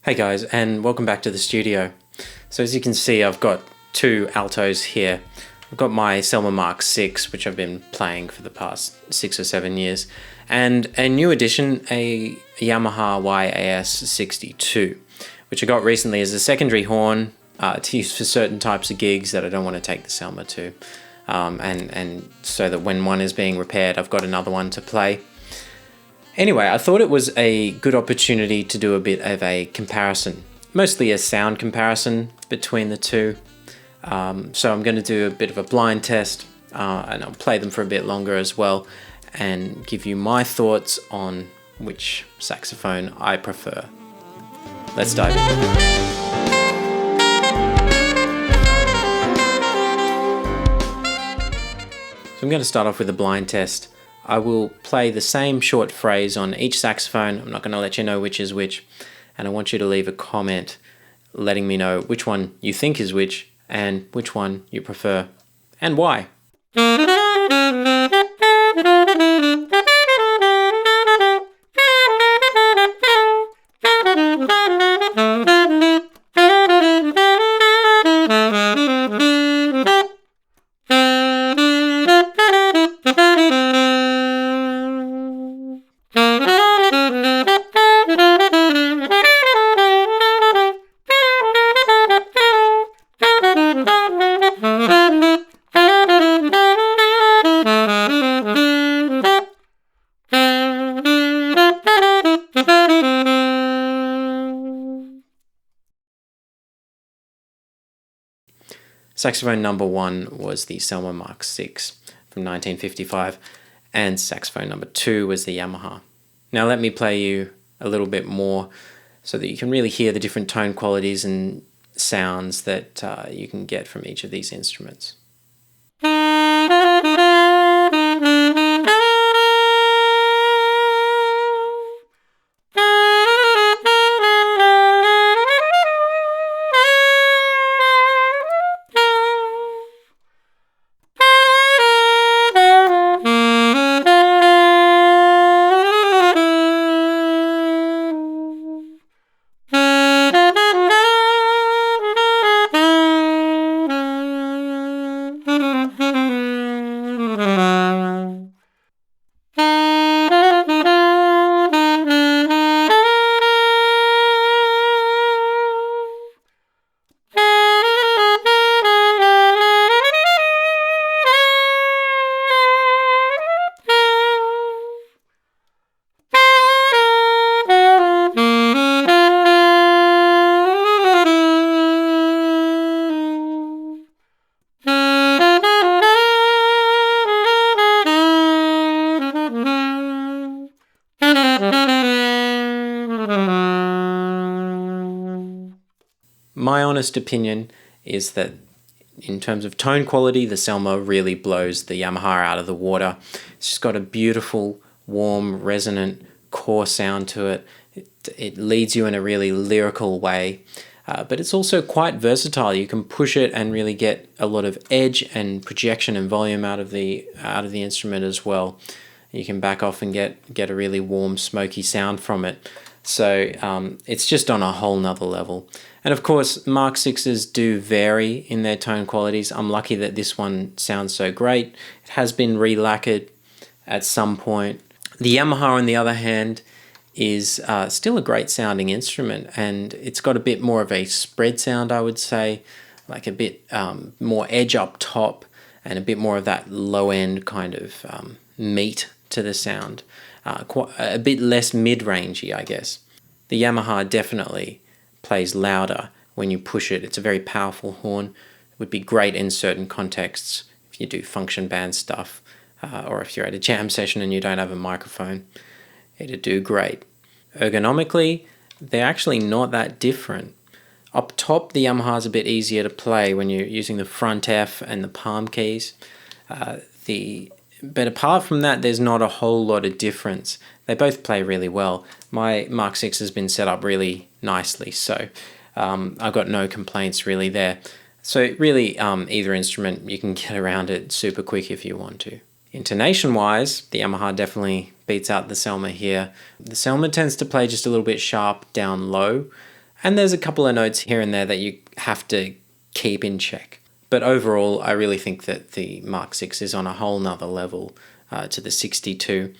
Hey guys, and welcome back to the studio. So as you can see, I've got two altos here. I've got my Selmer Mark VI, which I've been playing for the past 6 or 7 years, and a new addition, a Yamaha YAS-62, which I got recently as a secondary horn to use for certain types of gigs that I don't want to take the Selmer to, and so that when one is being repaired, I've got another one to play. Anyway, I thought it was a good opportunity to do a bit of a comparison, mostly a sound comparison between the two. So I'm going to do a bit of a blind test, and I'll play them for a bit longer as well, and give you my thoughts on which saxophone I prefer. Let's dive in. So I'm going to start off with a blind test. I will play the same short phrase on each saxophone. I'm not going to let you know which is which, and I want you to leave a comment letting me know which one you think is which and which one you prefer and why. Saxophone number 1 was the Selmer Mark VI from 1955, and saxophone number 2 was the Yamaha. Now let me play you a little bit more so that you can really hear the different tone qualities and sounds that you can get from each of these instruments. My honest opinion is that in terms of tone quality, the Selmer really blows the Yamaha out of the water. It's just got a beautiful, warm, resonant core sound to it. It leads you in a really lyrical way, but it's also quite versatile. You can push it and really get a lot of edge and projection and volume out of the instrument as well. You can back off and get a really warm, smoky sound from it. So it's just on a whole nother level. And of course, Mark VI's do vary in their tone qualities. I'm lucky that this one sounds so great. It has been re-lacquered at some point. The Yamaha, on the other hand, is still a great sounding instrument, and it's got a bit more of a spread sound, I would say, like a bit more edge up top and a bit more of that low end kind of meat to the sound. A bit less mid-rangey, I guess. The Yamaha definitely plays louder when you push it. It's a very powerful horn. It would be great in certain contexts if you do function band stuff, or if you're at a jam session and you don't have a microphone. It'd do great. Ergonomically, they're actually not that different. Up top, the Yamaha's a bit easier to play when you're using the front F and the palm keys. But apart from that, there's not a whole lot of difference. They both play really well. My Mark VI has been set up really nicely, so I've got no complaints really there. So really, either instrument, you can get around it super quick if you want to. Intonation-wise, the Yamaha definitely beats out the Selmer here. The Selmer tends to play just a little bit sharp down low, And there's a couple of notes here and there that you have to keep in check. But overall, I really think that the Mark VI is on a whole nother level to the 62.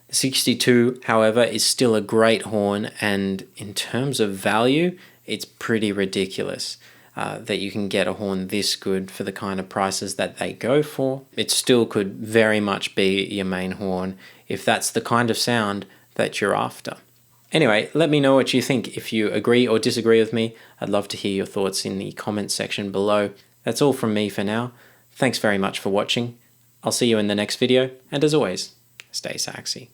The 62, however, is still a great horn, and in terms of value, it's pretty ridiculous that you can get a horn this good for the kind of prices that they go for. It still could very much be your main horn if that's the kind of sound that you're after. Anyway, let me know what you think. If you agree or disagree with me, I'd love to hear your thoughts in the comments section below. That's all from me for now. Thanks very much for watching. I'll see you in the next video, and as always, stay saxy.